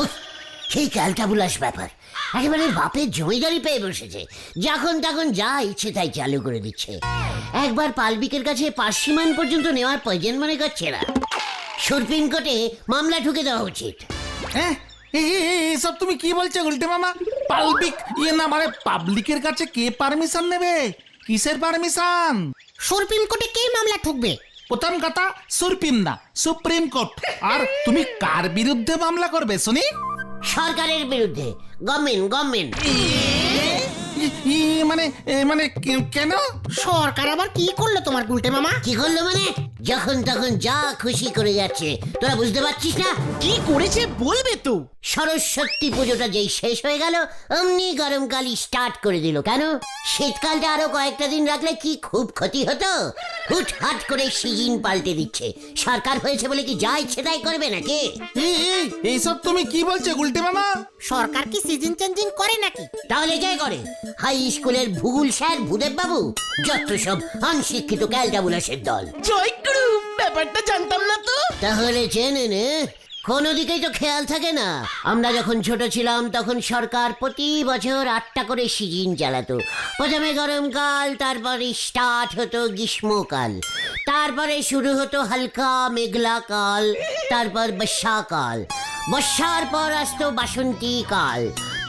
উফ, সেই ক্যালটাবুলাস ব্যাপার, একেবারে বাপের জমিদারি পেয়ে বসেছে, যখন তখন যা ইচ্ছে তাই চালু করে দিচ্ছে। একবার পালবিকের কাছে পার্সিমান পর্যন্ত নেওয়ার প্রয়োজন মনে করছে না। সুপ্রিম কোর্টে মামলা ঠুকে দেওয়া উচিত। হ্যাঁ, এসব তুমি কি বলছো গুলটে মামা? পাবলিক না মানে পাবলিকের কাছে কে পারমিশন নেবে? কিসের পারমিশন? সুপ্রিম কোর্টে কে মামলা ঠুকবে? প্রথম কথা সুপ্রিম না, সুপ্রিম কোর্ট। আর তুমি কার বিরুদ্ধে মামলা করবে শুনি? সরকারের বিরুদ্ধে, গভর্নমেন্ট। মানে কেন? সরকার আবার কি করলো তোমার গুলটে মামা? কি করলো মানে? যখন তখন যা খুশি করে যাচ্ছে, তোরা বুঝতে পারছিস না? কি করেছে বলবে তো? সরস্বতী পুজোটা যেই শেষ হয়ে গেল, অমনি গরমকালই স্টার্ট করে দিল। কেন? শীতকালটা আরো কয়েকটা দিন রাখলে কি খুব ক্ষতি হতো? হুটহাট করে সিজন পাল্টে দিচ্ছে। সরকার হয়েছে বলে কি যা ইচ্ছে তাই করবে নাকি? এইসব তুমি কি বলছো গুলটে মামা? সরকার কি সিজন চেঞ্জিং করে নাকি? তাহলে কে করে? হাই স্কুলের ভূগোল স্যার ভূদেব বাবু, যত সব অনশিক্ষিত ক্যালটাবুলাসের দল। জয় গুরু, ব্যাপারটা জানতাম না তো। তাহলে জেনে নে, কোনো দিকেই তো খেয়াল থাকে না। আমরা যখন ছোট ছিলাম তখন সরকার প্রতি বছর 8টা করে সিজন চালাতো। প্রথমে গরমকাল, তারপরে স্টার্ট হতো গ্রীষ্মকাল, তারপরে শুরু হতো হালকা মেঘলা কাল, তারপর বর্ষাকাল, বর্ষার পর আসতো বাসন্তী কাল,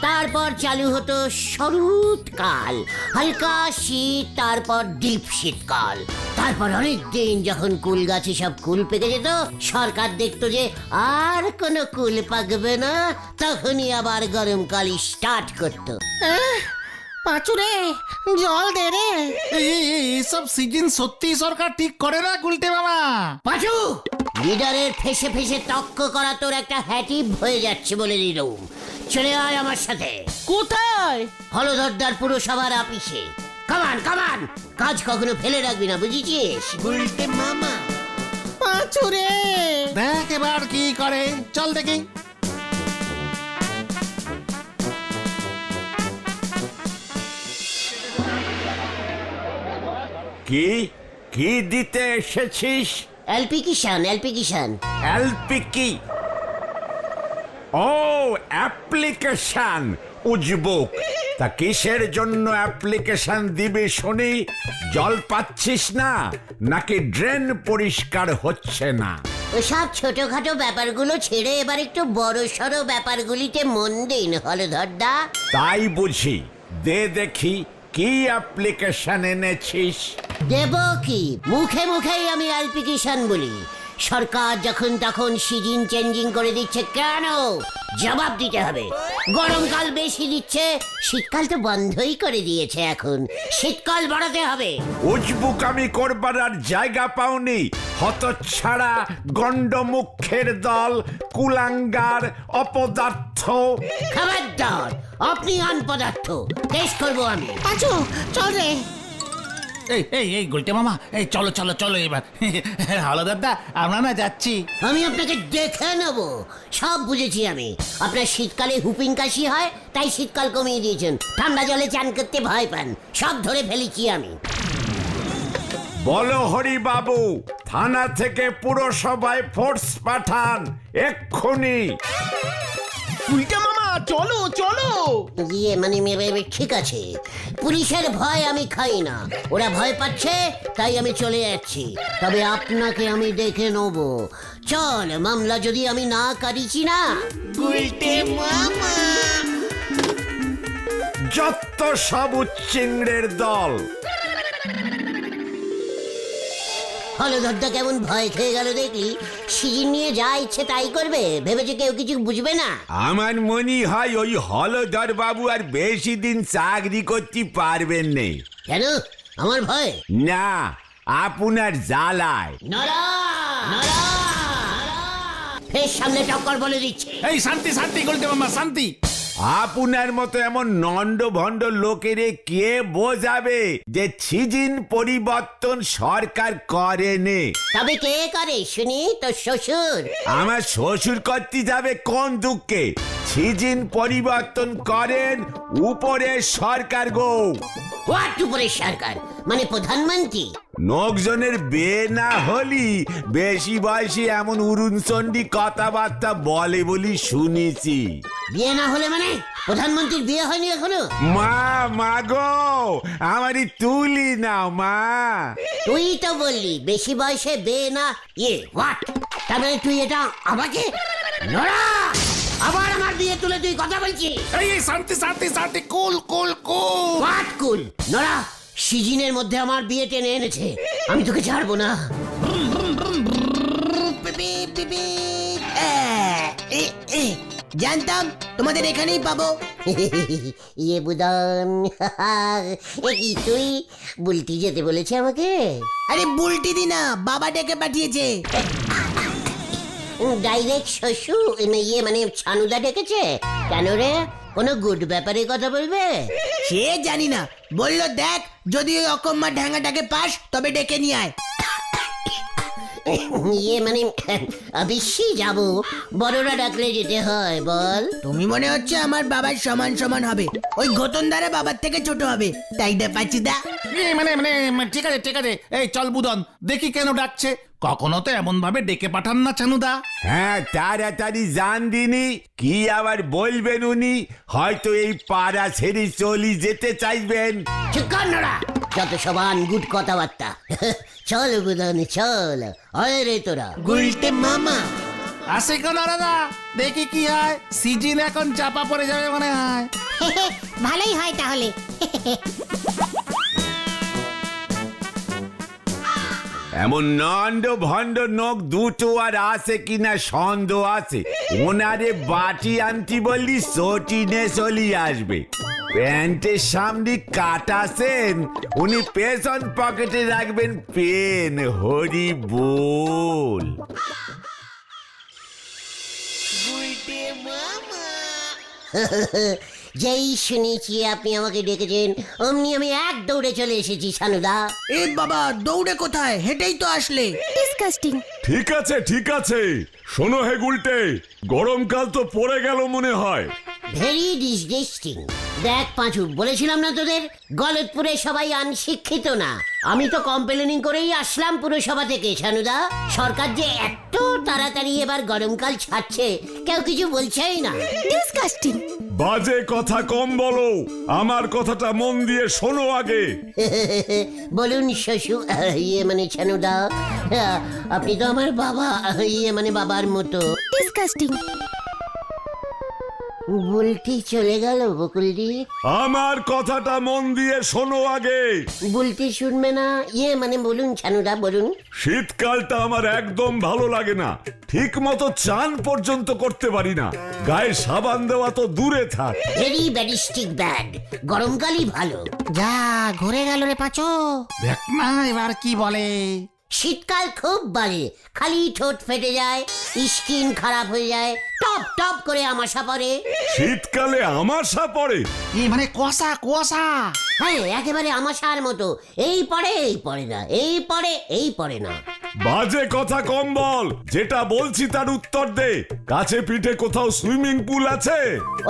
তারপর চালু হতো শরৎকাল, হালকা শীত, তারপর ডিপ শীতকাল। তারপর অনেক দিন যখন কুল গাছে সব কুল পেকে যেত, সরকার দেখতো যে আর কোনো কুল পাকবে না, তখনই আবার গরমকাল স্টার্ট করতো। পাঁচুরে জল দে রে। এইসব সিজন সত্যি সরকার ঠিক করে না গুলটে মামা? পাঁচু, লিডারের ফেসে ফেসে তক্ক করা তোর একটা হ্যাটিভ হয়ে যাচ্ছে বলে দিলুম। চলে আয় আমার সাথে। কোথায়? হলধরদার পুরসভার অফিসে। কামান কামান, কাজ কখনো ফেলে রাখবি না, বুঝেছিস? বলতে মামা। পাঁচুরে দেখ এবার কি করে, চল দেখি। কি কি দিতে এসেছিস? এলপি কিষান, এলপি কিষান। এলপি কি? ও, অ্যাপ্লিকেশন। উজবুক, তা কিসের জন্য অ্যাপ্লিকেশন দিবি শুনি? জল পাচ্ছিস না নাকি ড্রেন পরিষ্কার হচ্ছে না? ওসব ছোটখাটো ব্যাপারগুলো ছেড়ে এবার একটু বড় সড়ো ব্যাপারগুলিতে মন দিন হলধরদা। তাই বুঝি, দে দেখি কি অ্যাপ্লিকেশন এনেছিস। দেব কি? মুখে মুখেই আমি এলপি কিষান বলি। সরকার যখন তখন সিজন চেঞ্জিং করে দিচ্ছে কেন? জবাব দিতে হবে। গরমকাল বেশি দিচ্ছে, শীতকাল তো বন্ধই করে দিয়েছে, এখন শীতকাল বাড়াতে হবে। উজবুকামি করবার আর জায়গা পাওনি, হতচ্ছাড়া গন্ডমুখের দল, কুলাঙ্গার, অপদার্থ। খবরদার, আপনি অনপদার্থ, কেস করবো আমি। পাঁচু চল রে। এই গুলটে মামা, এই চলো চলো চলো এবার। হলো দাদা, আমরা না যাচ্ছি। আমি আপনাকে দেখে নেব, সব বুঝেছি আমি। আপনার শীতকালে হুপিং কাশি হয়, তাই শীতকাল কমিয়ে দিয়েছেন। ঠান্ডা জলে চান করতে ভয় পান, সব ধরে ফেলেছি আমি। বলো হরি বাবু, থানা থেকে পুরসভায় ফোর্স পাঠান এক্ষুনি। উল্টা মামা, চলো চলো। ইয়ে মানে ঠিক আছে, পুলিশের ভয় আমি খাই না, ওরা ভয় পাচ্ছে তাই আমি চলে যাচ্ছি। তবে আপনাকে আমি দেখে নেব। চল, মামলা যদি আমি না কাটিছি না। উল্টে মামা। যত সব উচ্চিংড়ের দল। হলধরদা কেমন ভয় খেয়ে গেল দেখলি? সিজন নিয়ে যা ইচ্ছে তাই করবে, ভেবেছে কেউ কিছু বুঝবে না। আমার মনে হয় ওই হলধর বাবু আর বেশি দিন চাকরি করতে পারবেন নেই। কেন? আমার ভয়? না, আপনার জ্বালায়। নরা নরা, ফের সামনে টক্কর বলে দিচ্ছে। এই শান্তি শান্তি গুলটে মামা, শান্তি। আপনার মতো এমন নন্ড ভণ্ড লোকেরে কে বোঝাবে যে সিজন পরিবর্তন সরকার করেনি? তবে কে করে শুনি? তোর শ্বশুর। আমার শ্বশুর করতে যাবে কোন দুঃখে? সিজন পরিবর্তন করেন উপরে সরকার গো। হোয়াট উপরের সরকার? মানে প্রধানমন্ত্রী? লোকজনের বিয়ে না হলি বেশি বয়সে এমন উড়ুনচন্ডী কথাবার্তা বলে বলি শুনেছি। বিয়ে না হলে মানে প্রধানমন্ত্রীর বিয়ে হয়নি এখনো? মা গো, আমারই তুলি নাও মা। তুই তো বললি বেশি বয়সে বিয়ে না, হোয়াট? তার মানে তুই এটা আমাকে নড়া আবার আমার বিয়ে তুলে তুই কথা বলছিস? এই শান্তি শান্তি শান্তি, কুল কুল কুল। হোয়াট কুল? নড়া সিজিনের মধ্যে আমার বিয়ে টেনে এনেছে, আমি তোকে ছাড়বো না। জানতাম তোমাদের এখানেই পাবো। বুদন কি তুই বুলটি যেতে বলেছে আমাকে? আরে বুলটি দি না, বাবা ডেকে পাঠিয়েছে। ডাইরেক্ট শ্বশুর মানে ছানুদা ডেকেছে কেন রে? কোনো গুড ব্যাপারে কথা বলবে? সে জানি না, বললো দেখ যদি ওই অকম্মা ঢ্যাঙ্গাটাকে পাস তবে ডেকে নিয়ে আয়। মানে অবশ্যই যাবো, বড়রা ডাকলে যেতে হয় বল। তুমি মনে হচ্ছে আমার বাবার সমান সমান হবে, ওই ঘটনদারা বাবার থেকে ছোট হবে, তাই দা পাচ্ছি দা। ঠিক আছে ঠিক আছে, এই চল বুদন, দেখি কেন ডাকছে। কখনো তো এমন ভাবে ডেকে পাঠান না ছানুদা। হ্যাঁ, তাড়াতাড়ি জান দিনি, কি আবার বলবেন উনি? হয়তো এই পাড়া ছেড়ে চলি যেতে চাইবেন। ঠিক কর নড়া, যত সবান গুড কথাবার্তা। চল বুদন চল, হয় রে তোরা। গুলটে মামা আসে কেন দাদা, দেখি কি হয়। সিজন এখন চাপা পড়ে যাবে মনে হয়। ভালোই হয় তাহলে। এমন নন্দ ভণ্ড নোক দুটো আর আছে কিনা সন্দেহ আছে। ওনারে বাটি আনতি বললি সটিনে চলি আসবে। প্যান্টের সামনে কাটাছেন, উনি পেছন পকেটে রাখবেন পেন। হরি বল। যেই শুনেছি আপনি আমাকে ডেকেছেন অমনি আমি এক দৌড়ে চলে এসেছি ছানুদা। এ বাবা, দৌড়ে কোথায়, হেঁটেই তো আসলে। ঠিক আছে শোনো হে গুলটে, গরমকাল তো পড়ে গেল মনে হয়। ভেরি ডিসগেস্টিং। দেখ পাঁচু, বলেছিলাম না তোদের গলতপুরে সবাই আনশিক্ষিত না। আমি তো কমপ্লেনিং করেই আসলাম পুরসভা থেকে ছানুদা। সরকার যে এত তাড়াতাড়ি এবার গরমকাল ছাড়ছে কেউ কিছু বলছেই না। ডিসগাস্টিং। বাজে কথা কম বলো, আমার কথাটা মন দিয়ে শোনো আগে। বলুন শ্বশুর, মানে ছানুদা, আপনি তো আমার বাবা, মানে বাবার মতো। ডিসগাস্টিং। বুলটি চলে গেল বকুলদি। আমার কথাটা মন দিয়ে শোনো আগে। বুলটি শুনবে না? মানে বলুন ছানুদা বলুন। শীতকালটা আমার একদম ভালো লাগে না, ঠিক মতো চান পর্যন্ত করতে পারি না। গায়ে সাবান দেওয়া তো দূরে থাক। Very ব্যাডিস্টিক bad. গরমকালই ভালো। যা ঘুরে গেল রে পাঁচো। দেখ না এবার কি বলে। শীতকাল খুব বাজে, খালি ঠোঁট ফেটে যায়, স্কিন খারাপ হয়ে যায়, টপ টপ করে আমাশা পড়ে। শীতকালে আমাশা পড়ে? মানে কুয়াশা কুয়াশা। হ্যাঁ, একেবারে আমাশার মতো, এই পড়ে এই পড়ে না, এই পড়ে এই পড়ে না। বাজে কথা কম বল, যেটা বলছি তার উত্তর দে। কাছে পিঠে কোথাও সুইমিং পুল আছে?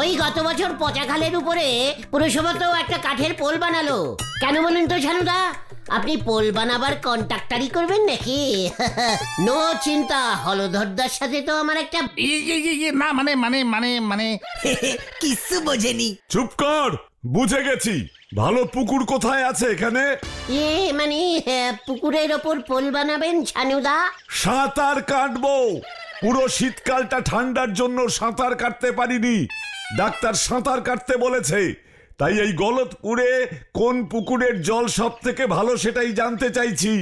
ওই গত বছর পচা খালের উপরে পুরসভা তো একটা কাঠের পোল বানালো। কেন বলুন তো ছানুদা? আপনি পোল বানাবার কন্ট্রাক্টারি করবেন নাকি? নো চিন্তা, হলধরদার সাথে তো আমার একটা না মানে কিছু বোঝেনি। চুপ কর, বুঝে গেছি। ভালো পুকুর কোথায় আছে এখানে? মানে পুকুরের ওপর পোল বানাবেন ছানুদা? সাঁতার কাটবো। পুরো শীতকালটা ঠান্ডার জন্য সাঁতার কাটতে পারিনি। ডাক্তার সাঁতার কাটতে বলেছে। তাই এই গলতপুরে কোন পুকুরের জল সব থেকে ভালো সেটাই জানতে চাইছি।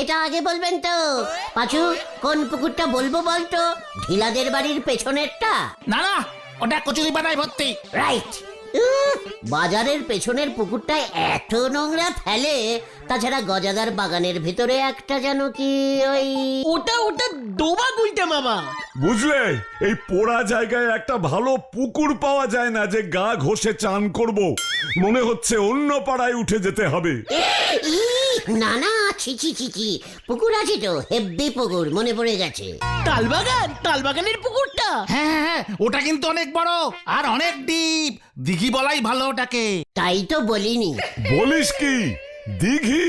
এটা আগে বলবেন তো পাঁচু, কোন পুকুরটা বলবো বলতো? ঢিলাদের বাড়ির পেছনেরটা? না না, ওটা কচুরি পানায় ভর্তি। রাইট। বাজারের পেছনের পুকুরটায় এত নোংরা ফেলে। তাছাড়া গজাদার বাগানের ভিতরে একটা যেন কি ওই ওটা ডোবা গুলটে মামা। বুঝলে, এই পোড়া জায়গায় একটা ভালো পুকুর পাওয়া যায় না যে গা ঘষে চান করব। মনে হচ্ছে অন্য পাড়ায় উঠে যেতে হবে। না না, ছিচি ছিচি, পুকুর আছে তো, হেব্বি পুকুর, মনে পড়ে গেছে। তালবাগানের পুকুরটা। হ্যাঁ, ওটা কিন্তু অনেক বড় আর অনেক ডিপ। দিঘি বলাই ভালো ওটাকে। তাই তো বলিনি। বলিস কি? দিঘি?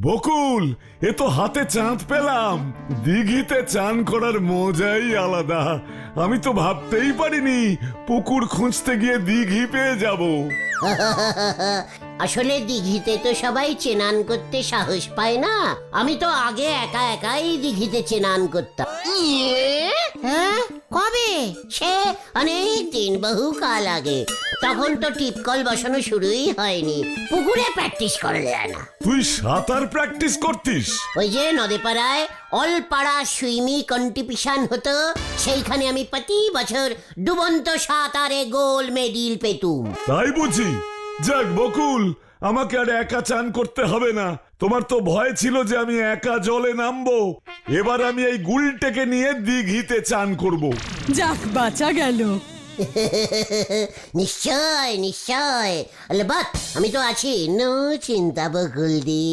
বকুল, এ তো হাতে চাঁদ পেলাম। দিঘিতে চান করার মজাই আলাদা। আমি তো ভাবতেই পারিনি পুকুর খুঁজতে গিয়ে দিঘি পেয়ে যাব। আসলে দিঘিতে তো সবাই চেনান করতে সাহস পায় না। আমি তো আগে একা একাই দিঘিতে চেনান করতাম। হ্যাঁ, কবে? সে অনেক দিন, বহু কাল আগে। তখন তো টিপকল বসানো শুরুই হয়নি, পুকুরে প্র্যাকটিস করা যায় না। তুই সাঁতার প্র্যাকটিস করতিস? ওই যে নদী পাড়ায় অল পাড়া সুইমি কম্পিটিশন হতো, সেইখানে আমি প্রতি বছর ডুবন্ত সাঁতারে গোল্ড মেডেল পেতুম। তাই বুঝি? যাক বকুল, আমাকে আর একা চান করতে হবে না। তোমার তো ভয় ছিল যে আমি একা জলে নামবো। এবার আমি এই গুলটেকে নিয়ে দিঘিতে চান করব। যাক বাঁচা গেল। নিশ্চয় নিশ্চয়, আলবাত আমি তো আছি, নো চিন্তা বকুলদি।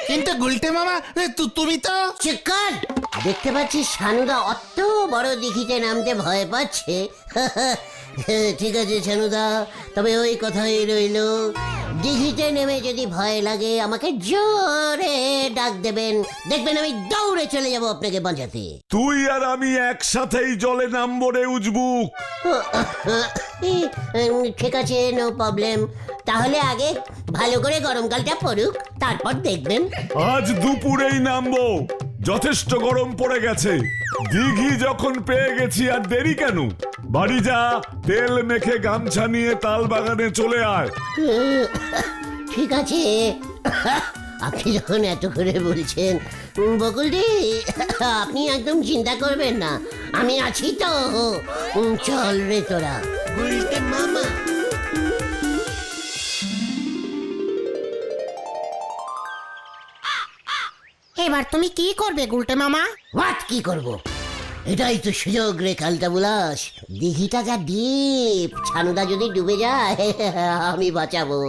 কিন্তু গুলটে মামা, তুমি তো চিৎকার! দেখতে পাচ্ছি সানুদা অত বড় দিঘিতে নামতে ভয় পাচ্ছে। ঠিক আছে সানুদা, তবে ওই কথাই রইলো, দিঘিতে নেমে যদি ভয় লাগে আমাকে জোরে ডাক দেবেন, দেখবেন আমি দৌড়ে চলে যাব আপনাকে বাঁচাতে। তুই আর আমি একসাথেই জলে নামবো রে উজবুক। ঠিক আছে, নো প্রবলেম। তাহলে আগে ভালো করে গরমকালটা পড়ুক, তারপর দেখবেন। আজ দুপুরেই নামবো, যথেষ্ট গরম পড়ে গেছে। দিঘি যখন পেয়ে গেছি আর দেরি কেন? বাড়ি যা, তেল মেখে গামছা নিয়ে তাল বাগানে চলে আয়। ঠিক আছে, আপনি যখন এত করে বলছেন বকুলদি, আপনি একদম চিন্তা করবেন না, আমি আছি তো। চল রে তোরা। মামা, এবার তুমি কি করবে গুলটে মামা? হোয়াট কি করব? এটাই তো সুযোগ রে কালটা বুলাস। দিঘিটা যা ডিপ, ছানুদা যদি ডুবে যায় আমি বাঁচাবো।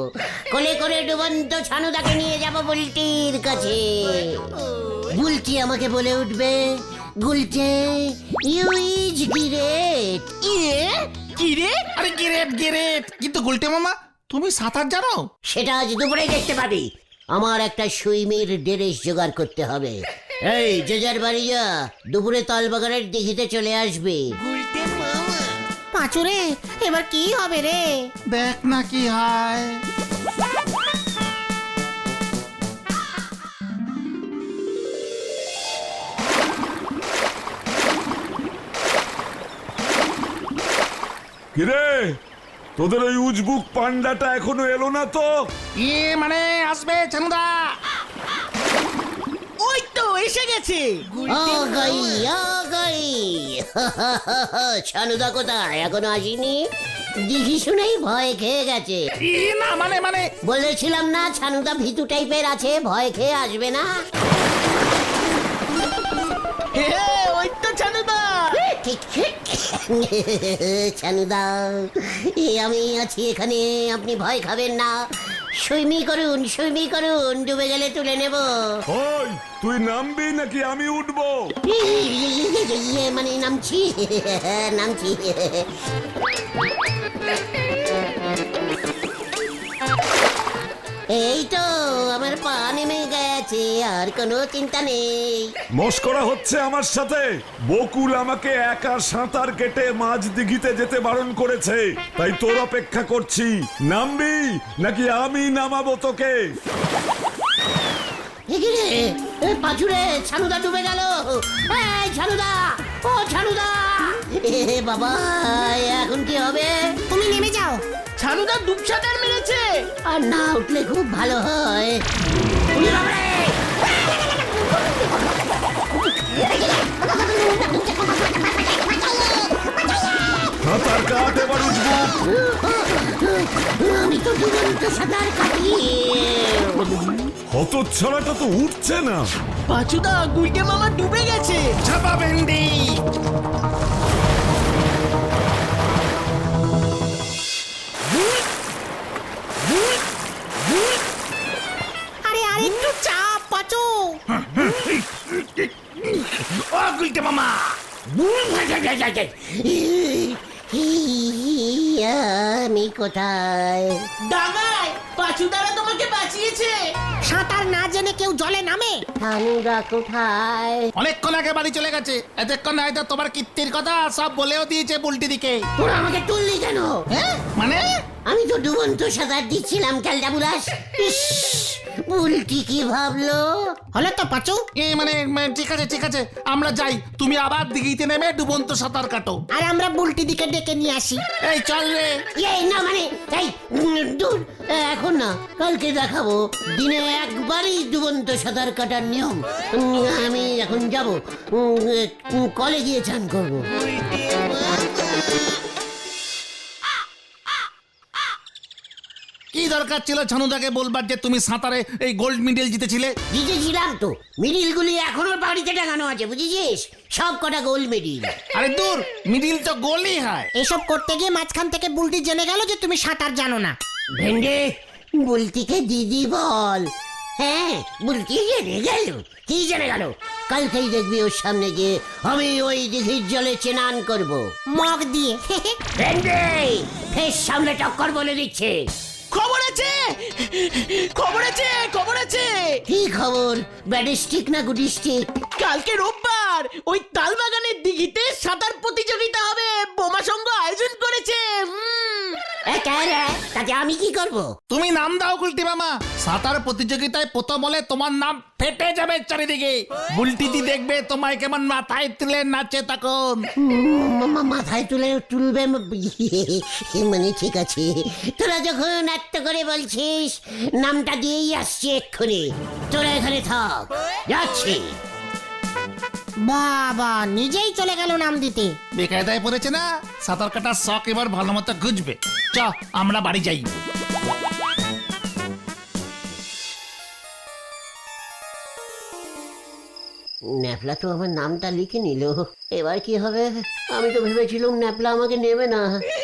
কোলে করে ডুবন্ত ছানুদাকে নিয়ে যাব বুলটির কাছে। বুলটি আমাকে বলে উঠবে, গুলটে ইউ ইজ গ্রেট। কি রে? আরে গেরেট গেরেট। কিন্তু গুলটে মামা, তুমি সাঁতার জানো? সেটা আজ দুপুরে দেখতে পাবি। আমার একটা সুইমির ড্রেস জোগাড় করতে হবে। এই যে যার বাড়ি যা, দুপুরে তালবাগানের দিঘিতে চলে আসবে। পাঁচুরে, এবার কি হবে রে? দেখ না কি হয়। কিরে, তোদের ওই উজবুক পান্ডাটা এখনো এলো না তো? মানে আসবে ছানুদা। ওই তো এসে গেছে। ও গাই, ও গাই। ছানুদা কোথায়? এখনো আসেনি? দিঘি শুনেই ভয় খেয়ে গেছে। না মানে বলেছিলাম না ছানুদা ভীতু টাইপের আছে, ভয় খেয়ে আসবে না। হে, ওই তো ছানুদা। ছানুদা, আমি আছি এখানে, আপনি ভয় খাবেন না। সুইমি করুন, সুইমি করুন, ডুবে গেলে তুলে নেব। ওই, তুই নামবি নাকি আমি উঠবো? মানে নামছি, নামছি। এই তো আমার পা নেমে গেছে, আর কোনো চিন্তা নেই। মস্করা হচ্ছে আমার সাথে? বকুল আমাকে একা সাঁতার কেটে মাঝ দিঘিতে যেতে বারণ করেছে, তাই তোর অপেক্ষা করছি। নামবি নাকি আমি নামাবো তোকে? পাঁচুরে, ছানুদা ডুবে গেল। এই ছানুদা, ও ছানুদা, এ বাবা, এখন কি হবে? তুমি নেমে যাও। ছানুদা ডুব সাঁতার মেরেছে। আর না উঠলে খুব ভালো হয়। উনি বাবারে! সাঁতার কাট এবার উজবুক। আমি তো ডুবন্ত সাঁতার কাটি। হতচ্ছাড়াটা তো উঠছে না। পাঁচুদা, গুলটে মামা ডুবে গেছে। ছাপা ভেন্ডি। আরে আর একটু চাপ পাচু। ও গুলটে মামা, আমি কোথায়? ডাঙায় পাঁচুদারা তোমাকে বাঁচিয়েছে। সাঁতার না জেনে কেউ জলে নামে? ছানুদা কোথায়? অনেকক্ষণ আগে বাড়ি চলে গেছে, এতক্ষণ হয়তো তোমার কীর্তির কথা সব বলেও দিয়েছে বুলটি দিকে। তোরা আমাকে তুললি কেন? হ্যাঁ মানে আমি তো ডুবন্ত সাঁতার দিচ্ছিলাম ক্যালটা বুলাস। ইস, উল্টি কি ভাবলো? হলো তো পাচু। ঠিক আছে ঠিক আছে, আমরা যাই, তুমি আবার দিঘিতে নেমে ডুবন্ত সাঁতার কাটো। আর আমরা বুলটি দিকে ডেকে নিয়ে আসি। এই চল রে। এই না মানে এই দূর, এখন না, কালকে দেখাবো। দিনে একবারই ডুবন্ত সাঁতার কাটার নিয়ম। আমি এখন যাব, কলে গিয়ে চান করবো। কি দরকার ছিল ছানুদাকে বলবার যে তুমি সাঁতারে এই গোল্ড মেডেল জিতেছিলে? জিতেছিলাম তো, মিডিলগুলি এখনো বাড়িতে টাঙানো আছে, বুঝেছিস? সব কটা গোল্ড মেডেল। আরে দূর, মিডিল তো গোলই হয়। এসব করতে গিয়ে মাঝখান থেকে বুলটি জেনে গেল যে তুমি সাঁতার জানো না। ভেন্ডে, বুলটিকে দিদি বল। হ্যাঁ, বুলটি জেনে গেল। কি জেনে গেল? কালকেই দেখবি ওর সামনে গিয়ে আমি ওই দিঘির জলে চেনান করব। মগ দিয়ে। ভেন্ডে, ফের সামনে টক্কর বলে দিচ্ছে। খবর আছে, খবর আছে, খবর আছে। কি খবর? ব্যাডিস্টিক না গুডিস্টিক? কালকে রোববার ওই তালবাগানের দিঘিতে সাঁতার প্রতিযোগিতা হবে, বোমা সংঘ আয়োজন করেছে। তাতে আমি কি করব? তুমি নাম দাও গুলটি মামা, সাঁতার প্রতিযোগিতায় প্রথম হলে তোমার নাম ফেটে যাবে চারিদিকে। বুলটিদি দেখবে তোমায় কেমন মাথায় তুলে নাচে তখন। মাথায় তুলবে মানে ঠিক আছে, তোরা যখন এত করে বলছিস, নামটা দিয়েই আসছি এক্ষুনি। তোরা এখানে থাক, যাচ্ছি। বাবা, নিজেই চলে গেল নাম দিতে। বেকায়দায় পড়েছে না, সাঁতার কাটার শখ এবার ভালো মতো গুজবে। চ আমরা বাড়ি যাই। ন্যাপলা তো আমার নামটা লিখে নিল, এবার কি হবে? আমি তো ভেবেছিলাম ন্যাপলা আমাকে নেবে না।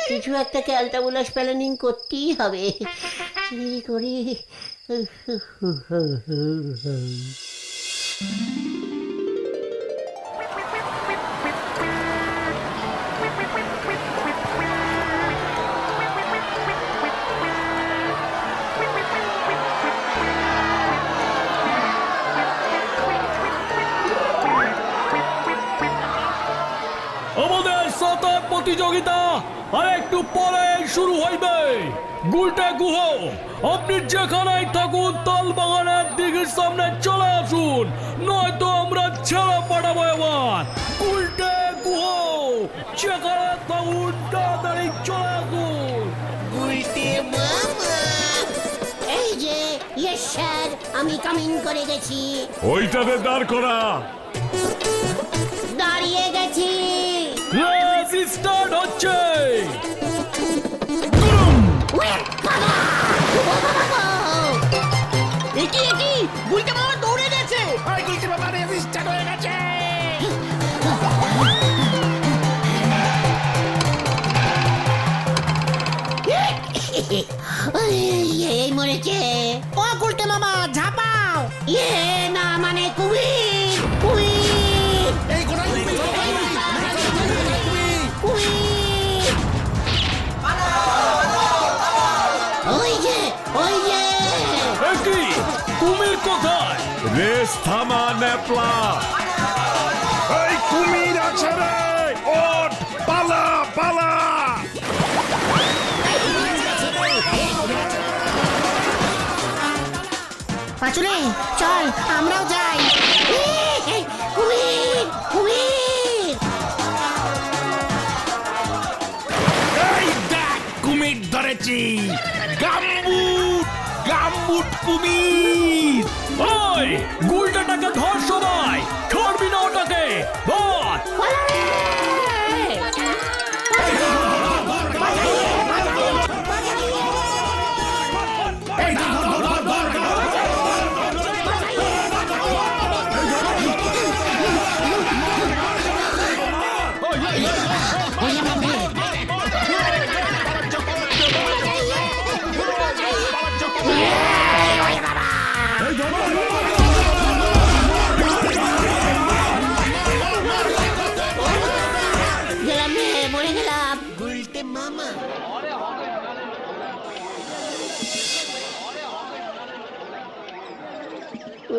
কিছু একটা ক্যালটাবুলাস প্ল্যানিং করতেই হবে। কি করি? আমাদের সাঁতার প্রতিযোগিতা আর একটু পরে শুরু হইবে। গুলটে গুহ, আপনি যেখানেই থাকুন তালবাগানের দিঘির সামনে চলে আসুন, নয়তো আমরা ছেড়ে পাঠাবো এবার। গুলটে গুহ, যেখানে থাকুন তাড়াতাড়ি চলে আসুন। এই যে, ইয়েস স্যার, আমি কামিং করে গেছি। ওইটাতে দাঁড় করা। দাঁড়িয়ে গেছি। রেস স্টার্ট হচ্ছে। একি একি, বুলটা মামা দৌড়ে গেছে। ওই গুলটি মামা রেস স্টার্ট হয়ে গেছে। এই মরেছে। ও গুলটে মামা, ঝাপাও। ইয়ে না মানে কুমির, কুমির, এই গোটা কুমির। ওই যে, ওই যে। একই কুমির কোথায়? রেস থামা ন্যাপলা। এই কুমির আছে রে, ওঠ, পালা পালা। পাচুরে, চল আমরাও যাই। কুমির, কুমির। এই দেখ, কুমির ধরেছি। গাম্বুট, গাম্বুট কুমির। ওই গুলটাটাকে ধর সবাই, ছাড়বি না ওটাকে, ধর।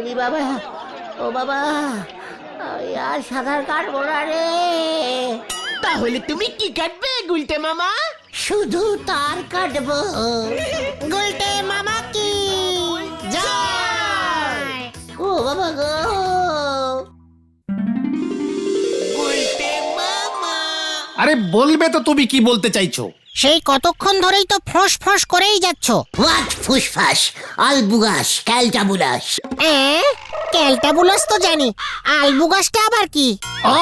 ওরে বাবা, ও বাবা, আমি আর সাঁতার কাটবো না রে। তাহলে তুমি কি কাটবে গুলটে মামা? শুধু তার কাটবো। গুলটে মামা কি জয়। ও বাবা গো, আরে বলবে তো তুমি কি বলতে চাইছো? সেই কতক্ষণ ধরেই তো ফোঁস ফোঁস করেই যাচ্ছ। হোয়াট ফুসফাস, আলবুগাস, ক্যালটাবুলাস। ক্যালটাবুলাস তো জানি, আলবুগাসটা আবার কি? ও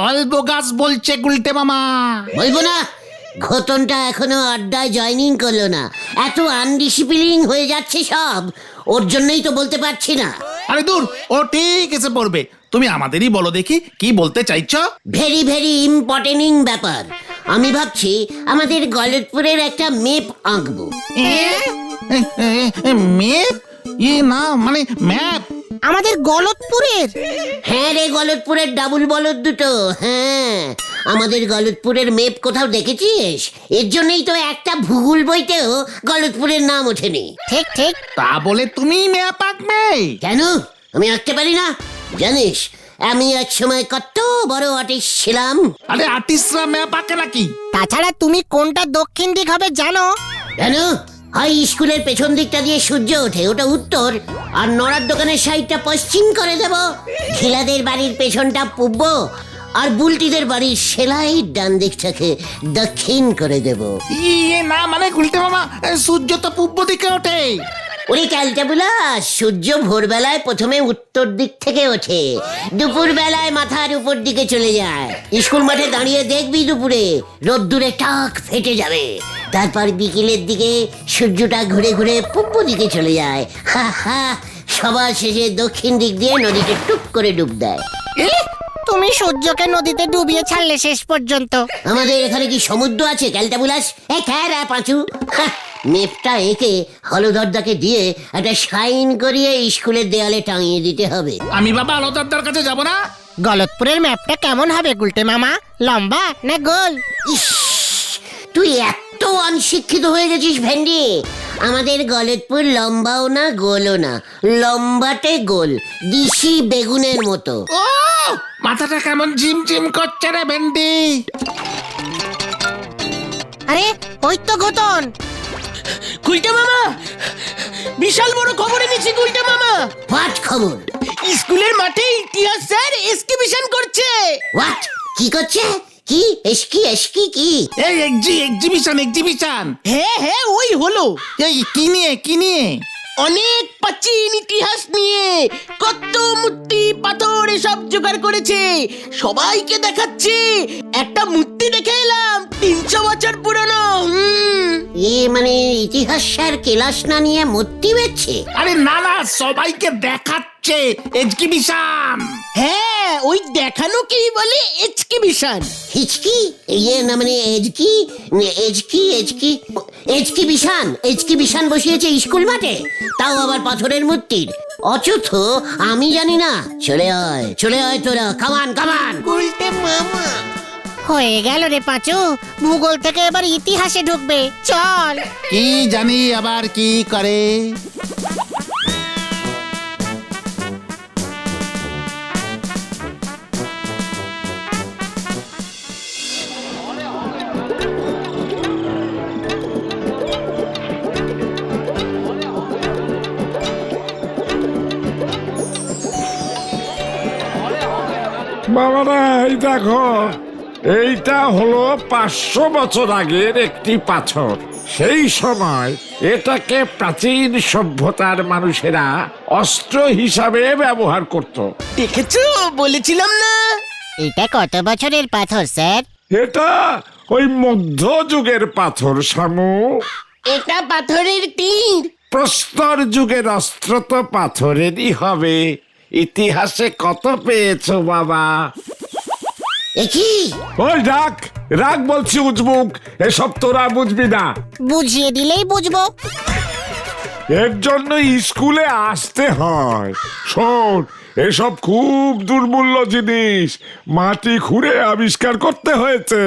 অল্প গাছ বলছে গুলটে মামা। বলবো না, ঘটনটা এখনো আড্ডায় জয়েনিং করলো না। এত আনডিসিপ্লিন হয়ে যাচ্ছে সব, ওর জন্যই তো বলতে পারছি না। আরে দূর, ও ঠিক এসে পড়বে। তুমি আমাদেরই বলো দেখি কি বলতে চাইছো। ভেরি ভেরি ইম্পর্টেন্টিং ব্যাপার। আমি ভাবছি আমাদের গলতপুরের একটা মেপ আঁকবো। মেপ? না মানে ম্যাপ? আমাদের গলতপুরের? হ্যাঁ রে, গলতপুরের ডাবল বলদ দুটো। হ্যাঁ, আমাদের গলতপুরের মেপ কোথাও দেখেছিস? এর জন্যই তো একটা ভূগোল বইতেও গলতপুরের নাম ওঠেনি। ঠিক ঠিক। তা বলে তুমি ম্যাপ আঁকবে? কেন, আমি আঁকতে পারি না? জানিস আমি এক সময় কত বড় আর্টিস্ট ছিলাম। আরে আর্টিস্টরা ম্যাপ আঁকে নাকি? তাছাড়া তুমি কোনটা দক্ষিণ দিক হবে জানো? কেন, হাই স্কুলের পেছন দিকটা দিয়ে সূর্য ওঠে, ওটা উত্তর, আর নড়ার দোকানের সাইডটা পশ্চিম করে দেব। ঘিলাদের বাড়ির পেছনটা পূর্ব, আর বুলটিদের বাড়ির সেলাই ডান দিকটাকে দক্ষিণ করে দেব। না মানে গুলটে মামা, সূর্য তো পূর্ব দিকে ওঠে। ওরে ক্যালটাবুলা, সূর্য ভোরবেলায় প্রথমে উত্তর দিক থেকে ওঠে, দুপুর বেলায় মাথার উপর দিকে চলে যায়। স্কুল মাঠে দাঁড়িয়ে দেখবি দুপুরে রোদ্দুরে টাক ফেটে যাবে, তারপর বিকেলের দিকে সূর্যটা ঘুরে ঘুরে পূর্ব দিকে চলে যায়। হা হা, সবার শেষে দক্ষিণ দিক দিয়ে নদীতে টুপ করে ডুব দেয়। তুমি সূর্যকে নদীতে ডুবিয়ে ছাড়লে শেষ পর্যন্ত। আমাদের এখানে কি সমুদ্র আছে ক্যালটাবুলাস? পাঁচু, মেপটা এঁকে হলদরদাকে দিয়ে একটা সাইন করিয়ে স্কুলের দেয়ালে টাঙিয়ে দিতে হবে। আমি বাবা আলোদারদার কাছে যাব না। গলতপুরের ম্যাপটা কেমন হবে গুলটে মামা? লম্বা না গোল? ইস, তুই এত অনশিক্ষিত হয়ে গেছিস ভেন্ডি। আমাদের গলতপুর লম্বাও না গোলও না, লম্বাটে গোল, দিশি বেগুনের মতো। ও মাথাটা কেমন ঝিমঝিম করছে রে ভেন্ডি। আরে ওই তো ঘটন। গুলটে মামা, বিশাল বড় খবর এনেছি গুলটে মামা। হোয়াট খবর? স্কুলের মাঠে ইতিহাস স্যার এক্সিবিশন করছে। হোয়াট? কি করছে? কি এসকি এসকি কি? এই এক্সিবিশন। হ্যাঁ হ্যাঁ, ওই হলো। এই কি নিয়ে? অনেক প্রাচীন ইতিহাস নিয়ে কত মূর্তি পাথর এসব জোগাড় করেছে, সবাইকে দেখাচ্ছে। একটা মূর্তি দেখে এলাম 300 বছর পুরনো। মানে ইতিহাস স্যার ক্লাস না নিয়ে মূর্তি বেচছে? আরে না না, সবাইকে দেখাচ্ছে এক্সিবিশন। হ্যাঁ, ওই দেখানো কি বলে এক্সিবিশন। হিচকি না মানে এজকি বিশান বসিয়েছে স্কুল মাঠে, তাও আবার পাথরের মূর্তির। অচথ আমি জানি না। চলে আয় তোরা, কামান। গুলটে মামা হয়ে গেল রে পাঁচু, ভূগোল থেকে এবার ইতিহাসে ঢুকবে। চল। কি জানি আবার কি করে। বাবারা, এই দেখো, এইটা হলো 500 বছর আগের একটি পাথর। সেই সময় এটাকে প্রাচীন সভ্যতার মানুষেরা অস্ত্র হিসাবে ব্যবহার করত। দেখেছো, বলেছিলাম না। এটা কত বছরের পাথর স্যার? এটা ওই মধ্যযুগের পাথর শামু। এটা পাথরের তীর। প্রস্তর যুগের অস্ত্র তো পাথরেরই হবে। ইতিহাসে কত পেয়েছো বাবা। একই ওই রাগ বলছি উজবুক, এসব তোরা বুঝবি না। বুঝিয়ে দিলেই বুঝবো। এর জন্য স্কুলে আসতে হয়। শোন, এসব খুব দুর্মূল্য জিনিস, মাটি খুঁড়ে আবিষ্কার করতে হয়েছে।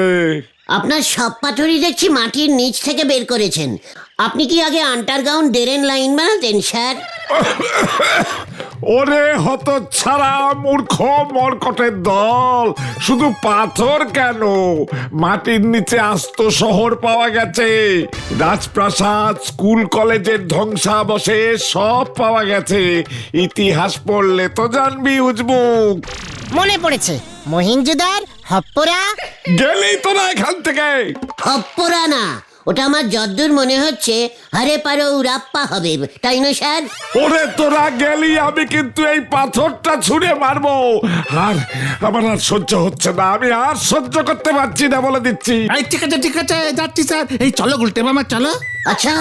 আপনার সব পাথরই দেখছি মাটির নিচ থেকে বের করেছেন। আপনি কি আগে আন্ডারগ্রাউন্ড ড্রেন লাইন বানাতেন স্যার? ওরে হতচ্ছাড়া মূর্খ মরকটের দল, শুধু পাথর কেন, মাটির নিচে আস্ত শহর পাওয়া গেছে। রাজপ্রাসাদ, স্কুল কলেজের ধ্বংসাবশেষ সব পাওয়া গেছে। ইতিহাস পড়লে তো জানবি উজবুক। মনে পড়েছে, মহিঞ্জুদার, হপ্পরা। গেলেই তোরা এখান থেকে। হপ্পরা না, ওটা আমার যদ্দূর মনে হচ্ছে হারে পারো উরাপ্পা হবে, তাই না স্যার? ওরে তোরা গেলি আমি কিন্তু এই পাথরটা ছুঁড়ে মারবো। আর আমার আর সহ্য হচ্ছে না, আমি আর সহ্য করতে পারছি না বলে দিচ্ছি। এই ঠিক আছে যাচ্ছি স্যার। এই চলো গুলটে মামা চলো। আচ্ছা,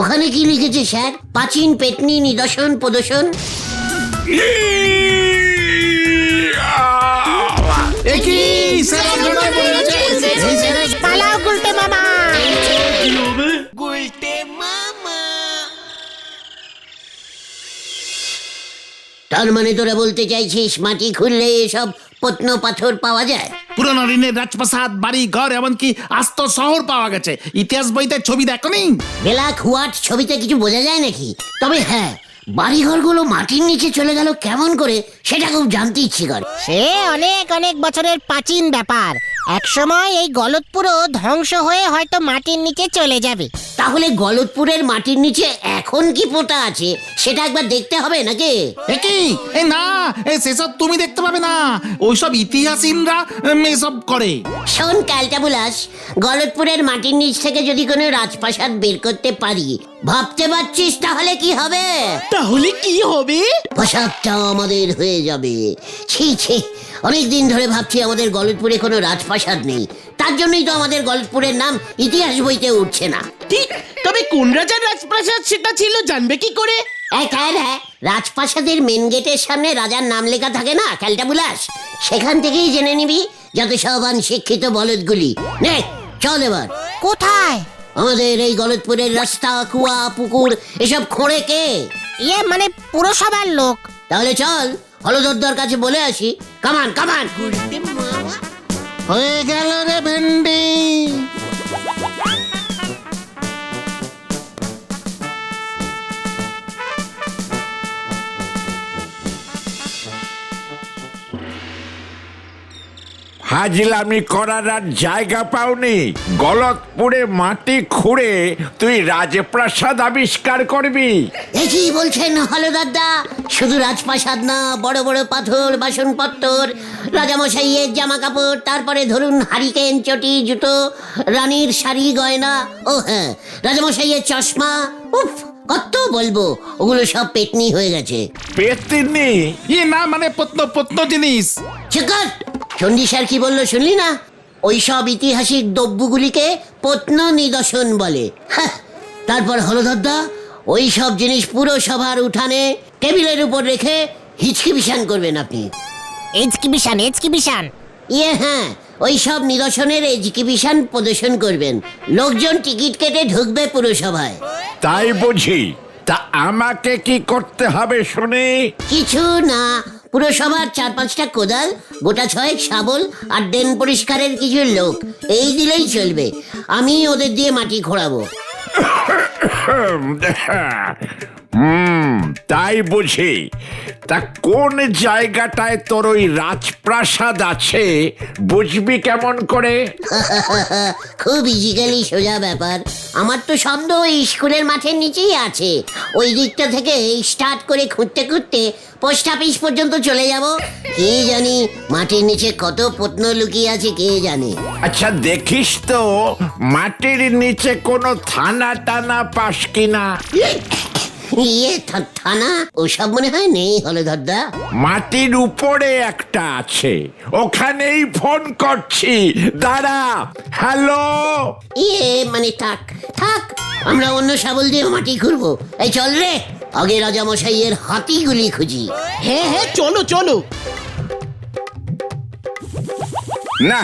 ওখানে কি লিখেছে স্যার? প্রাচীন পেতনি নিদর্শন প্রদর্শন। কি স্যার গুলটে বলেছে? পালাও গুলটে মামা। তার মানে তোরা বলতে চাইছিস মাটি খুললে এসব প্রত্ন পাথর পাওয়া যায়? পুরনো ঋণের রাজপ্রাসাদ, বাড়ি ঘর, এমনকি আস্ত শহর পাওয়া গেছে। ইতিহাস বইতে ছবি দেখনি? ব্ল্যাক হোয়াট ছবিতে কিছু বোঝা যায় নাকি? তবে হ্যাঁ, বাড়িঘরগুলো মাটির নিচে চলে গেল কেমন করে সেটা খুব জানতে ইচ্ছে করে। সে অনেক অনেক বছরের প্রাচীন ব্যাপার। একসময় এই গলতপুরও ধ্বংস হয়ে হয়তো মাটির নিচে চলে যাবে। তাহলে গলতপুরের মাটির নিচে এখন কি পোতা আছে সেটা একবার দেখতে হবে নাকি? কি এই না, এই সেসব তুমি দেখতে পাবে না, ওইসব ইতিহাসীনরা এসব করে। শোন ক্যালটাবুলাস, গলতপুরের মাটির নিচ থেকে যদি কোনো রাজপ্রাসাদ বের করতে পারি, ভাবতে পারছিস তাহলে কি হবে? তাহলে কি হবে? প্রাসাদটা আমাদের হয়ে যাবে। ছি ছি, অনেকদিন ধরে ভাবছি আমাদের গলতপুরে কোনো রাজপ্রাসাদ নেই, তার জন্যই তো আমাদের গলতপুরের নাম ইতিহাস বইতে উঠছে না। ঠিক, তবে কোন রাজার রাজপ্রাসাদ সেটা ছিল জানবে কি করে? হ্যাঁ, রাজপ্রাসাদের মেন গেটের সামনে রাজার নাম লেখা থাকে না ক্যালটাবুলাস, সেখান থেকেই জেনে নিবি যত সব শিক্ষিত বলদগুলি। নে চল এবার। কোথায়? আমাদের এই গলতপুরের রাস্তা, কুয়া, পুকুর এসব খোঁড়ে কে? মানে পুরসভার লোক। তাহলে চল হলদরদার কাছে বলে আসি। কামান কামান। হয়ে গেল রে ভেন্ডি। হাজলামি করার আর জায়গা পাওনি? গলতপুরে মাটি খুঁড়ে তুই রাজপ্রাসাদ আবিষ্কার করবি? এ কি বলছেন হলদরদা? শুধু রাজপ্রাসাদ না, বড় বড় পাথর, বাসনপত্র, রাজামশাইয়ের জামা কাপড়, তারপরে ধরুন হারিকেন, চটি, জুতো, রানীর শাড়ি, গয়না, ও হ্যাঁ রাজামশাইয়ের চশমা, উফ কত বলবো, ওগুলো সব পেতনি হয়ে গেছে। পেতনি? না মানে পত্ন জিনিস। চিকট, চন্ডী স্যার কি বললো শুনলি না? ওই সব ঐতিহাসিক দ্রব্যগুলিকে প্রত্ন নিদর্শন বলে। হ্যাঁ, তারপর হলদরদা ওই সব জিনিস পুরো সভার উঠানে টেবিলের উপর রেখে হিচকিবিশান করবেন আপনি। এজকিবিশান। হ্যাঁ, ওই সব নিদর্শনের এজকিবিশান প্রদর্শন করবেন। লোকজন টিকিট কেটে ঢুকবে পুরসভায়। তাই বুঝি? তা আমাকে কি করতে হবে শুনি? কিছু না, পুরসভার 4-5টা কোদাল, গোটা 6 শাবল আর ড্রেন পরিষ্কারের কিছু লোক, এই দিলেই চলবে। আমি ওদের দিয়ে মাটি খোঁড়াবো। তাই বুঝি? তা কোন জায়গাটায় তোর ওই রাজপ্রাসাদ আছে বুঝবি কেমন করে? খুব ইজিক্যালি সোজা ব্যাপার। আমার তো সন্দেহ ওই স্কুলের মাঠের নিচেই আছে। ওই দিকটা থেকে স্টার্ট করে খুঁড়তে খুঁড়তে পোস্ট অফিস পর্যন্ত চলে যাব। কে জানি মাটির নিচে কত প্রত্ন লুকিয়ে আছে, কে জানে। আচ্ছা দেখিস তো মাটির নিচে কোনো থানা টানা পাস কিনা। থানা ওসব মনে হয় নেই হলধরদা। মাটির উপরে একটা আছে, ওখানেই ফোন করছি, দাঁড়া। হ্যালো। মানে থাক, আমরা অন্য শাবল দিয়ে মাটি খুঁড়বো। এই চল রে, আগে রাজামশাইয়ের হাতিগুলি খুঁজি। হ্যাঁ চলো। না,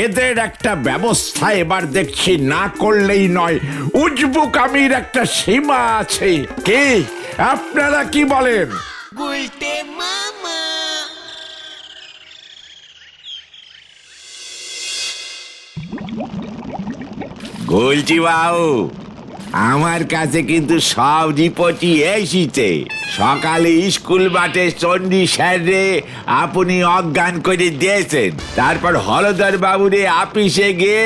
এদের একটা ব্যবস্থা এবার দেখছি না করলেই নয়। উজবুকামির একটা সীমা আছে। কি আপনারা কি বলেন? বলছি বাবু, আমার কাছে কিন্তু সব রিপোর্টই এসেছে। সকালে স্কুল মাঠে চণ্ডী স্যারে আপনি অজ্ঞান করে দিয়েছেন, তারপর হলধর বাবুরে আপিসে গিয়ে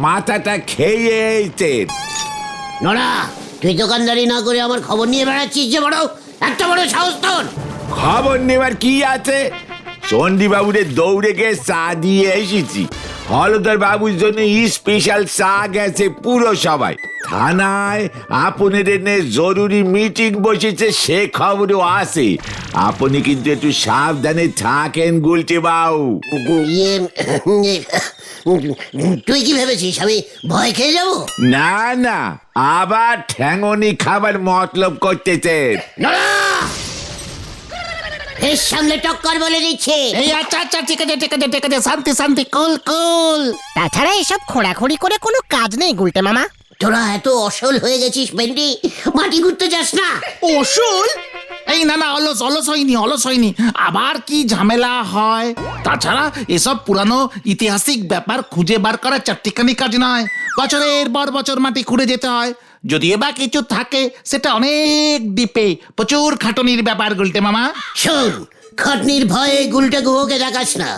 মাথাটা খেয়েছেন। নড়া, তুই দোকানদারি না করে আমার খবর নিয়ে বেড়াচ্ছিস যে বড়, একটা বড় সাহস তোর। খবর নেবার কি আছে? চণ্ডী বাবুরে দৌড়ে গিয়ে চা দিয়ে এসেছি। হলধর বাবুর জন্য স্পেশাল চা গেছে পুরো সবাই। থানায় আপনাদের এনে জরুরি মিটিং বসেছে, সে খবরও আছে। আপনি কিন্তু একটু সাবধানে থাকেন গুলটি বাবু। ইয়ে, তুই কি ভেবেছিস আমি ভয় খেয়ে যাবো? না না, আবার ঠ্যাঙনি খাবার মতলব করতেছেন। নড়া, এর সামনে টক্কর বলে দিচ্ছে। এই আচ্ছা আচ্ছা, ঠিক আছে ঠিক আছে ঠিক আছে, শান্তি শান্তি, কুল কুল। তাছাড়া এসব খোঁড়াখুড়ি করে কোনো কাজ নেই গুলটে মামা। তোরা এত অসল হয়ে গেছিস ভেন্ডি, মাটি ঘুরতে যাস না? অসুল? এই না না, অলস অলস হয়নি, অলস হয়নি। আবার কি ঝামেলা হয়? তাছাড়া এসব পুরানো ঐতিহাসিক ব্যাপার খুঁজে বার করা চারটিখানি কাজ নয়। বছরের পর বছর মাটি খুঁড়ে যেতে হয়। যদিও বা কিছু থাকে, সেটা অনেক ডিপে, প্রচুর খাটনির ব্যাপার গুলটে মামা। শোন, খাটনির ভয়ে গুলটে গুহকে দেখাস না।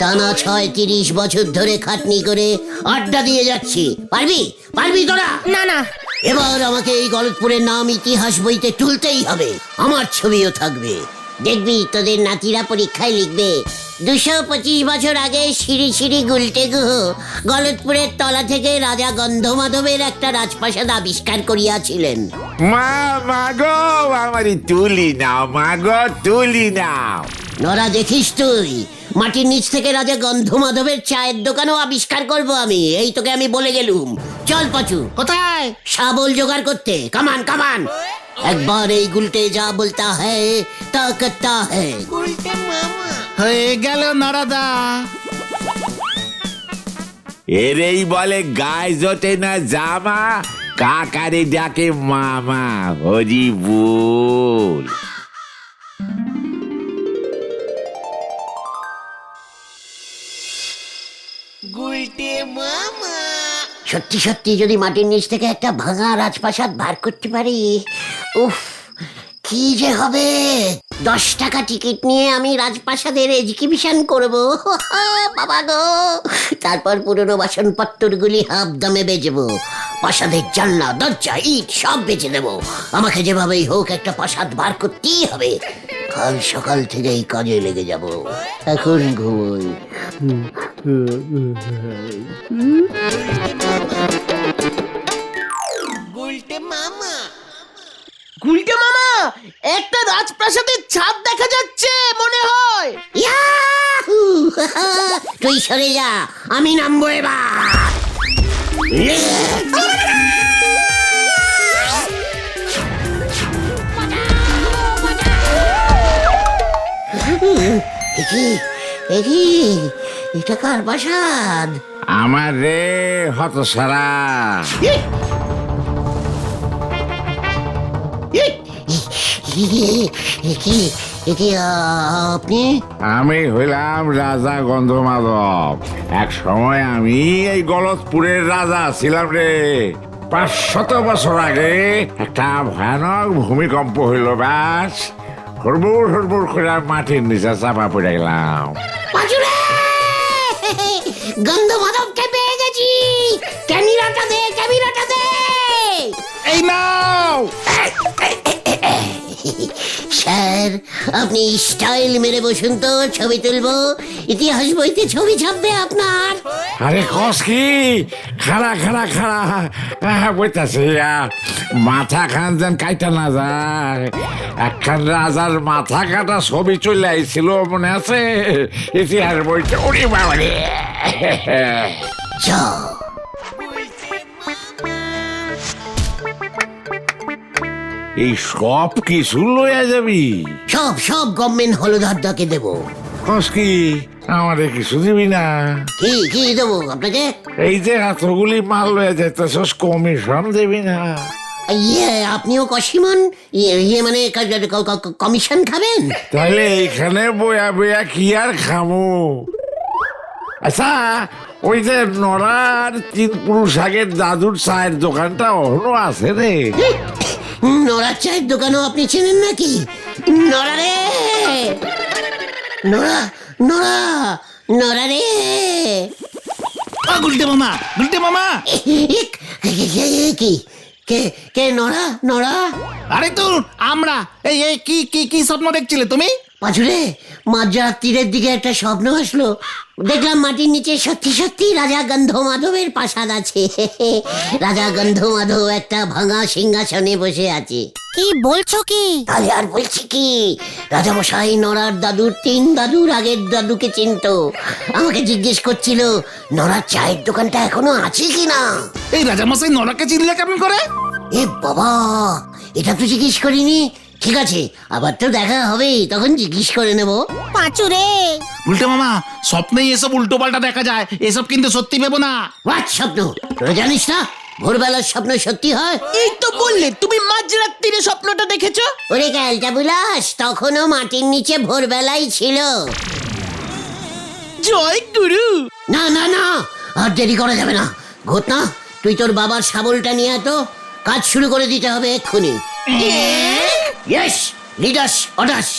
টানা ৩৬ বছর ধরে খাটনি করে আড্ডা দিয়ে যাচ্ছি। পারবি পারবি তোরা? না না, এবার আমাকে এই গলতপুরের নাম ইতিহাস বইতে তুলতেই হবে। আমার ছবিও থাকবে। দেখবি তোদের নাতিরা পরীক্ষায় লিখবে ২২৫ বছর আগে সিঁড়ি সিঁড়ি গুলটে গুহ গলতপুরের তলা থেকে রাজা গন্ধমাধবের একটা রাজপ্রাসাদ আবিষ্কার করিয়াছিলেন। মা গো, আমারই তুলি নাও, মা গো তুলি নাও। নরা, দেখিস তুই, মাটির নিচ থেকে রাজা গন্ধমাধবের চায়ের দোকানও আবিষ্কার করব আমি। এই তোকে আমি বলে গেলুম। চল পাচু, কোথায়? শাবল জোগাড় করতে। কামান কামান, একবার এই গুলটে যা বলতা হ্যায় তা করতা হ্যায়। হয়ে গেল নারাদা। এরেই বলে গায়ে জোটে না জামা, কাকারে ডাকে মামা। হরি বল। সত্যি সত্যি যদি মাটির নিচ থেকে একটা ভাঙা রাজপ্রাসাদ বার করতে পারি, উফ, কি যে হবে। 10 টাকা টিকিট নিয়ে আমি রাজপ্রাসাদের এক্সিবিশন করব। বাবা গো, তারপর পুরনো বাসনপত্রগুলি হাফ দামে বেচবো। প্রাসাদের জানলা দরজা ইট সব বেচে দেবো। আমাকে যেভাবেই হোক একটা প্রাসাদ বার করতেই হবে। কাল সকাল থেকেই কাজে লেগে যাব। এখন ঘুমোই। গুলটে মামা, একটা রাজপ্রাসাদের ছাদ দেখা যাচ্ছে মনে হয়। ইয়াহু! তুই সরে যা, আমি নামবো এবার। এটা কার প্রাসাদ? আমার রে হতসারা। আপনি? আমি হইলাম রাজা গন্ধমাধব। এক সময় আমি এই গলতপুরের রাজা ছিলাম রে। ৫০০ বছর আগে একটা ভয়ানক ভূমিকম্প হইল, ব্যাস হুড়বুড় হুড়বুড় করে মাটির নিচে চাপা পড়ে গেলাম। গন্ধমাধবকে পেয়ে গেছি। ক্যামেরাটা দে, ক্যামেরাটা দে। এই নাও। স্যার, আপনি স্টাইল মেরে বসুন তো, ছবি তুলবো। ইতিহাস বইতে ছবি ছাপবে আপনার। আরে কস কি? খাড়া খাড়া খাড়া বইতাছে। মাথা খান যেন কাইটা না যায়। একখান রাজার মাথা কাটা ছবি চলে আইছিল, মনে আছে? ইতিহাস বইতে। ওরে বাবা রে। যাও। এই সব কিছু লইয়া যাবি? সব সব গভর্নমেন্ট হলদারদাকে দেবো। কস কি? আমাদের কিছু দিবি না? কি কি দেবো আপনাকে? এই যে এতগুলি মাল লইয়া যাইতেছস, কমিশন দিবি না? ইয়ে, আপনিও কসিমন? ইয়ে মানে কমিশন খাবেন? তাহলে এইখানে বয়া বয়া কি আর খামু? আচ্ছা, ওই যে নড়ার তিন পুরুষ আগের দাদুর চায়ের দোকানটা অন্য আছে রে। নড়ার চায়ের দোকানও আপনি চেনেন নাকি? নড়া রে, নড়া নড়া নড়া রে। গুলটে মামা, গুলটে মামা। কি কে কে নড়া নড়া? আরে তো আমরা এই এই কি কি কি স্বপ্ন দেখছিলে তুমি? পাঁচুরে, মাঝরাত্রির দিকে একটা স্বপ্ন আসলো। দেখলাম মাটির নিচে সত্যি সত্যি রাজা গন্ধমাধবের প্রাসাদ আছে। রাজা গন্ধমাধব একটা ভাঙা সিংহাসনে বসে আছে। কি বলছো কি? তাহলে আর বলছি কি, রাজামশাই নড়ার দাদুর তিন দাদুর আগের দাদুকে চিনতো। আমাকে জিজ্ঞেস করছিল নড়ার চায়ের দোকানটা এখনো আছে কিনা। এই রাজামশাই নরাকে চিনলে কেমন করে? এ বাবা, এটা তো জিজ্ঞেস করিনি। ঠিক আছে, আবার তো দেখা হবে, তখন জিজ্ঞেস করে নেব। পাঁচুরে, গুলটে মামা, স্বপ্নেই এসব উল্টো পাল্টা দেখা যায়, এসব কিন্তু সত্যি ভেবো না। হোয়াট স্বপ্ন? তোরা জানিস না ভোরবেলার স্বপ্ন সত্যি হয়? এই তো বললে তুমি মাঝরাত্রিরে স্বপ্নটা দেখেছো। ওরে ক্যালটা বুলাস, তখনও মাটির নিচে ভোরবেলাই ছিল। জয় গুরু। না না না, আর দেরি করা যাবে না। ঘটনা, তুই তোর বাবার শাবলটা নিয়ে তো কাজ শুরু করে দিতে হবে এক্ষুনি। Yes, leader's orders.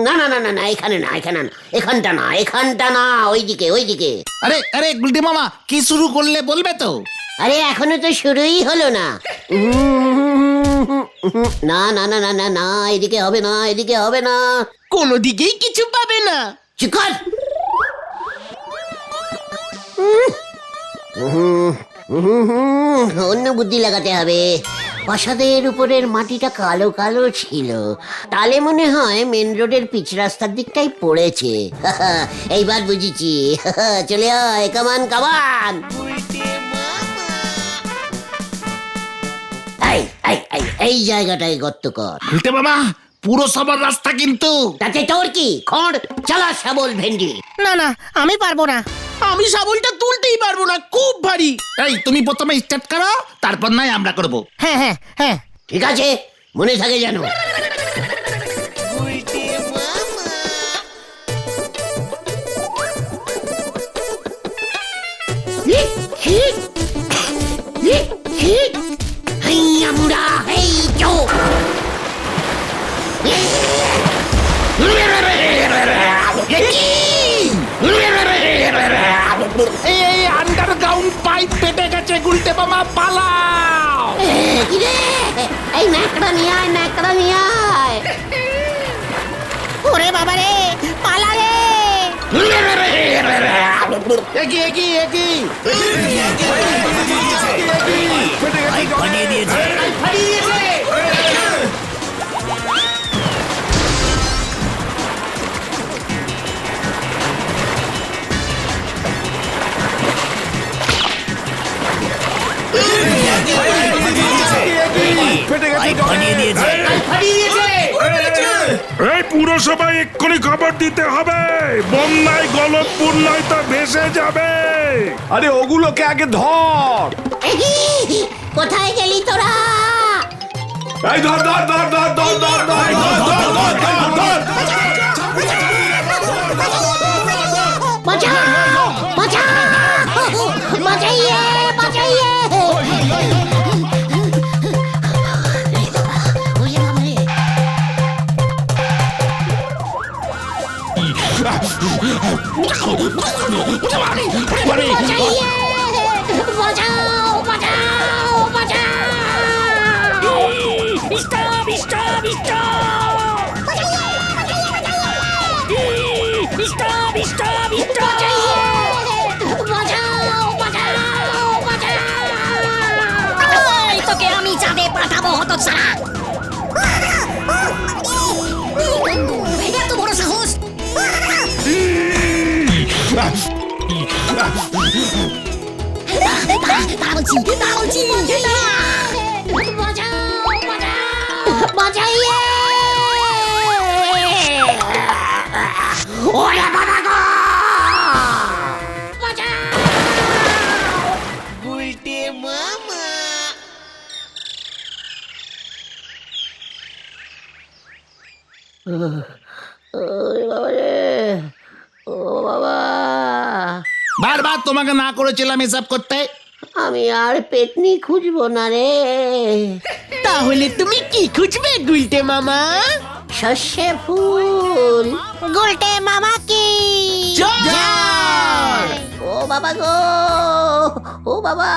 না না না না না, এখানে না, এখানে না, এখানটা না, এখানটা না, ওইদিকে ওইদিকে। আরে আরে গুলটে মামা, কি শুরু করলে বলবে তো? আরে এখনো তো শুরুই হলো না। না না না না না না, এদিকে হবে না, এদিকে হবে না। কোনো দিকেই কিছু পাবে না। চুপ কর। অন্য বুদ্ধি লাগাতে হবে। প্রাসাদের উপরের মাটিটা কালো কালো ছিল, তাহলে মনে হয় মেন রোডের পিচ রাস্তার দিকটাই পড়েছে। এইবার বুঝেছি। চলে আয়, কামান কামান। এই জায়গাটায় গর্ত কর। গুলটে মামা, পুরো সবার রাস্তা কিন্তু। তাতে তোর কি? খড় চালা, শাবল ভেন্ডি। না না, আমি পারবো না। আমি শাবলটা তুলতেই পারবো না, খুব ভারী। এই তুমি প্রথমে স্টার্ট করো, তারপর নয় আমরা করব। হ্যাঁ হ্যাঁ হ্যাঁ। ঠিক আছে, মনে থাকে যেন। হাইয়া মুড়া, হেই চো। এই আন্ডারগ্রাউন্ড পাইপ পেটে গেছে, গুলটে মামা পালাও। কিরে, এই ন্যাকড়া নিয়ে আয়, ন্যাকড়া নিয়ে আয়। ওরে বাবা রে, পালা রে। Eggy eggy eggy. এই পুরসভায় এক্ষুনি খবর দিতে হবে, বন্যায় গলতপুর নয়তো ভেসে যাবে। আরে ওগুলোকে আগে ধর। কোথায় গেলি তোরা? এই ধর ধর ধর ধর ধর ধর ধর ধর ধর ধর ধর। বাঁচাও, বাঁচাও, বাঁচাইয়ে, বাঁচাইয়ে। বাঁচাও, বাঁচাও, বাঁচাও। Stop stop stop stop stop stop. তোকে আমি চাঁদে পাঠাবো হতো ছাড়া। এত বড় সাহস! বলছি, ওরে বাবা গো! ওরে বাবা রে! ও বাবা! বারবার তোমাকে না করেছিলাম এসব করতে। আমি আর পেতনি খুঁজবো না রে। তাহলে তুমি কি খুঁজবে গুলটে মামা? সর্ষে ফুল। গুলটে মামা কি জয়! ও বাবা গো! ও বাবা!